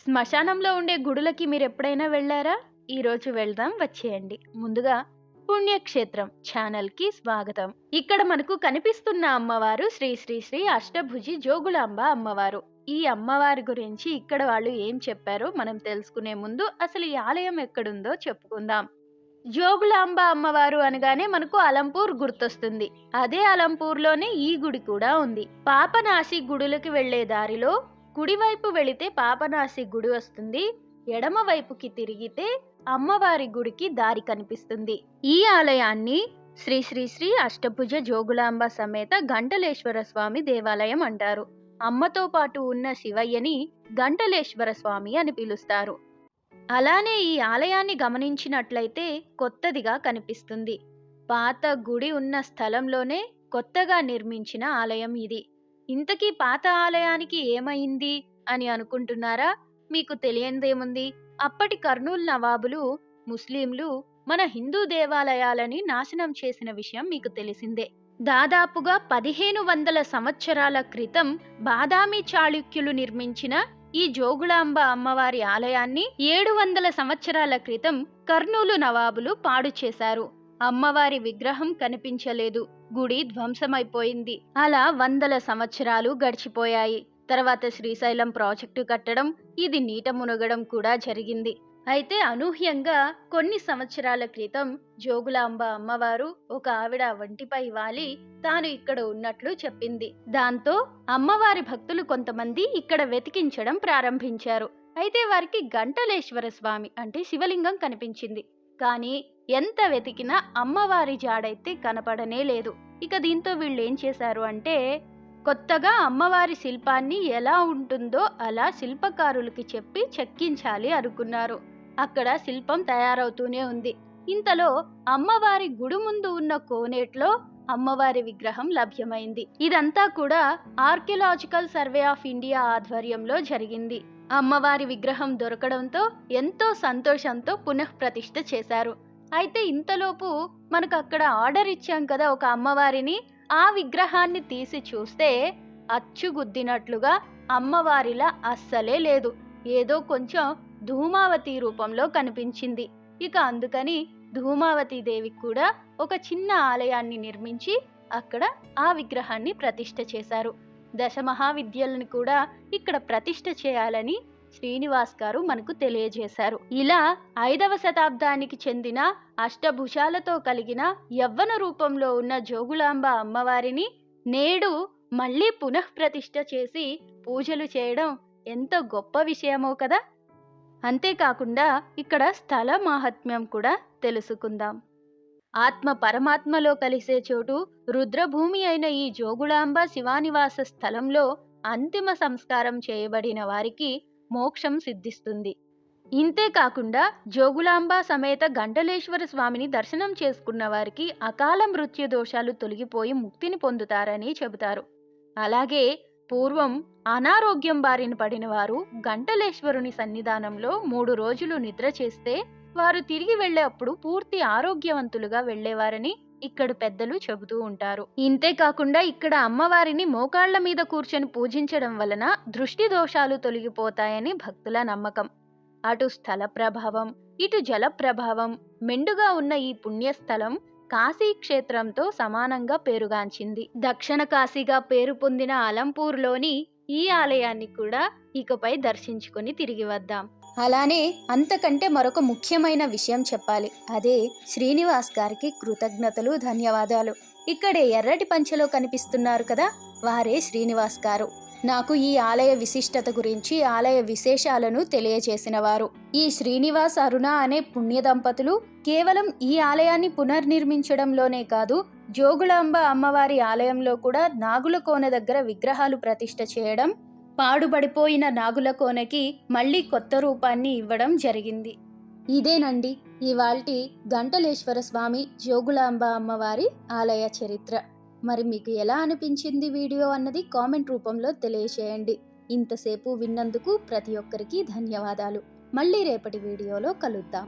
శ్మశానంలో ఉండే గుడులకి మీరెప్పుడైనా వెళ్లారా? ఈరోజు వెళ్దాం వచ్చేయండి. ముందుగా పుణ్యక్షేత్రం ఛానల్‌కి స్వాగతం. ఇక్కడ మనకు కనిపిస్తున్న అమ్మవారు శ్రీ శ్రీ శ్రీ అష్టభుజి జోగులాంబ అమ్మవారు. ఈ అమ్మవారి గురించి ఇక్కడ వాళ్ళు ఏం చెప్పారో మనం తెలుసుకునే ముందు అసలు ఈ ఆలయం ఎక్కడుందో చెప్పుకుందాం. జోగులాంబ అమ్మవారు అనగానే మనకు అలంపూర్ గుర్తొస్తుంది. అదే అలంపూర్లోనే ఈ గుడి కూడా ఉంది. పాపనాశి గుడులకి వెళ్లే దారిలో కుడివైపు వెళితే పాపనాశి గుడి వస్తుంది. ఎడమ వైపుకి తిరిగితే అమ్మవారి గుడికి దారి కనిపిస్తుంది. ఈ ఆలయాన్ని శ్రీ శ్రీ శ్రీ అష్టభుజ జోగులాంబ సమేత గంటలేశ్వర స్వామి దేవాలయం అంటారు. అమ్మతో పాటు ఉన్న శివయ్యని గంటలేశ్వర స్వామి అని పిలుస్తారు. అలానే ఈ ఆలయాన్ని గమనించినట్లయితే కొత్తదిగా కనిపిస్తుంది. పాత గుడి ఉన్న స్థలంలోనే కొత్తగా నిర్మించిన ఆలయం ఇది. ఇంతకీ పాత ఆలయానికి ఏమైంది అని అనుకుంటున్నారా? మీకు తెలియనిదేముంది? అప్పటి కర్నూలు నవాబులు ముస్లింలు మన హిందూ దేవాలయాలని నాశనం చేసిన విషయం మీకు తెలిసిందే. దాదాపుగా 1500 సంవత్సరాల క్రితం బాదామి చాళుక్యులు నిర్మించిన ఈ జోగులాంబ అమ్మవారి ఆలయాన్ని 700 సంవత్సరాల క్రితం కర్నూలు నవాబులు పాడు చేశారు. అమ్మవారి విగ్రహం కనిపించలేదు. గుడి ధ్వంసమైపోయింది. అలా 100 సంవత్సరాలు గడిచిపోయాయి. తర్వాత శ్రీశైలం ప్రాజెక్టు కట్టడం, ఇది నీట మునగడం కూడా జరిగింది. అయితే అనూహ్యంగా కొన్ని సంవత్సరాల క్రితం జోగులాంబ అమ్మవారు ఒక ఆవిడ వంటిపై వాలి తాను ఇక్కడ ఉన్నట్లు చెప్పింది. దాంతో అమ్మవారి భక్తులు కొంతమంది ఇక్కడ వెతికించడం ప్రారంభించారు. అయితే వారికి గంటలేశ్వర స్వామి అంటే శివలింగం కనిపించింది. కానీ ఎంత వెతికినా అమ్మవారి జాడైతే కనపడనే లేదు. ఇక దీంతో వీళ్ళు ఏం చేశారు అంటే కొత్తగా అమ్మవారి శిల్పాన్ని ఎలా ఉంటుందో అలా శిల్పకారులకి చెప్పి చెక్కించాలి అనుకున్నారు. అక్కడ శిల్పం తయారవుతూనే ఉంది. ఇంతలో అమ్మవారి గుడి ముందు ఉన్న కోనేట్లో అమ్మవారి విగ్రహం లభ్యమైంది. ఇదంతా కూడా ఆర్కియలాజికల్ సర్వే ఆఫ్ ఇండియా ఆధ్వర్యంలో జరిగింది. అమ్మవారి విగ్రహం దొరకడంతో ఎంతో సంతోషంతో పునఃప్రతిష్ఠ చేశారు. అయితే ఇంతలోపు మనకు అక్కడ ఆర్డర్ ఇచ్చాం కదా ఒక అమ్మవారిని, ఆ విగ్రహాన్ని తీసి చూస్తే అచ్చుగుద్దినట్లుగా అమ్మవారిలా అస్సలే లేదు. ఏదో కొంచెం ధూమావతి రూపంలో కనిపించింది. ఇక అందుకని ధూమావతి దేవికి కూడా ఒక చిన్న ఆలయాన్ని నిర్మించి అక్కడ ఆ విగ్రహాన్ని ప్రతిష్ఠ చేశారు. దశమహావిద్యలను కూడా ఇక్కడ ప్రతిష్ఠ చేయాలని శ్రీనివాస్ గారు మనకు తెలియజేశారు. ఇలా 5వ శతాబ్దానికి చెందిన అష్టభుజాలతో కలిగిన యవ్వన రూపంలో ఉన్న జోగులాంబ అమ్మవారిని నేడు మళ్ళీ పునఃప్రతిష్ఠ చేసి పూజలు చేయడం ఎంత గొప్ప విషయమో కదా. అంతేకాకుండా ఇక్కడ స్థల మాహాత్మ్యం కూడా తెలుసుకుందాం. ఆత్మ పరమాత్మలో కలిసే చోటు రుద్రభూమి అయిన ఈ జోగులాంబ శివానివాస స్థలంలో అంతిమ సంస్కారం చేయబడిన వారికి మోక్షం సిద్ధిస్తుంది. ఇంతేకాకుండా జోగులాంబ సమేత గంటలేశ్వర స్వామిని దర్శనం చేసుకున్న వారికి అకాల మృత్యు దోషాలు తొలగిపోయి ముక్తిని పొందుతారని చెబుతారు. అలాగే పూర్వం అనారోగ్యం బారిన పడిన వారు గంటలేశ్వరుని సన్నిధానంలో 3 రోజులు నిద్ర చేస్తే వారు తిరిగి వెళ్లేటప్పుడు పూర్తి ఆరోగ్యవంతులుగా వెళ్లేవారని ఇక్కడ పెద్దలు చెబుతూ ఉంటారు. ఇంతేకాకుండా ఇక్కడ అమ్మవారిని మోకాళ్ల మీద కూర్చొని పూజించడం వలన దృష్టి దోషాలు తొలగిపోతాయని భక్తుల నమ్మకం. అటు స్థల ప్రభావం ఇటు జల ప్రభావం మెండుగా ఉన్న ఈ పుణ్యస్థలం కాశీ క్షేత్రంతో సమానంగా పేరుగాంచింది. దక్షిణ కాశీగా పేరు పొందిన అలంపూర్లోని ఈ ఆలయాన్ని కూడా ఇకపై దర్శించుకొని తిరిగి వద్దాం. అలానే అంతకంటే మరొక ముఖ్యమైన విషయం చెప్పాలి. అదే శ్రీనివాస్ గారికి కృతజ్ఞతలు, ధన్యవాదాలు. ఇక్కడే ఎర్రటి పంచెలో కనిపిస్తున్నారు కదా, వారే శ్రీనివాస్ గారు. నాకు ఈ ఆలయ విశిష్టత గురించి, ఆలయ విశేషాలను తెలియజేసిన వారు. ఈ శ్రీనివాస్ అరుణ అనే పుణ్య దంపతులు కేవలం ఈ ఆలయాన్ని పునర్నిర్మించడంలోనే కాదు, జోగులాంబ అమ్మవారి ఆలయంలో కూడా నాగుల కోన దగ్గర విగ్రహాలు ప్రతిష్ఠ చేయడం, పాడుబడిపోయిన నాగుల కోనకి మళ్ళీ కొత్త రూపాన్ని ఇవ్వడం జరిగింది. ఇదేనండి ఇవాల్టి గంటలేశ్వర స్వామి జోగులాంబ అమ్మవారి ఆలయ చరిత్ర. మరి మీకు ఎలా అనిపించింది వీడియో అన్నది కామెంట్ రూపంలో తెలియజేయండి. ఇంతసేపు విన్నందుకు ప్రతి ఒక్కరికి ధన్యవాదాలు. మళ్ళీ రేపటి వీడియోలో కలుద్దాం.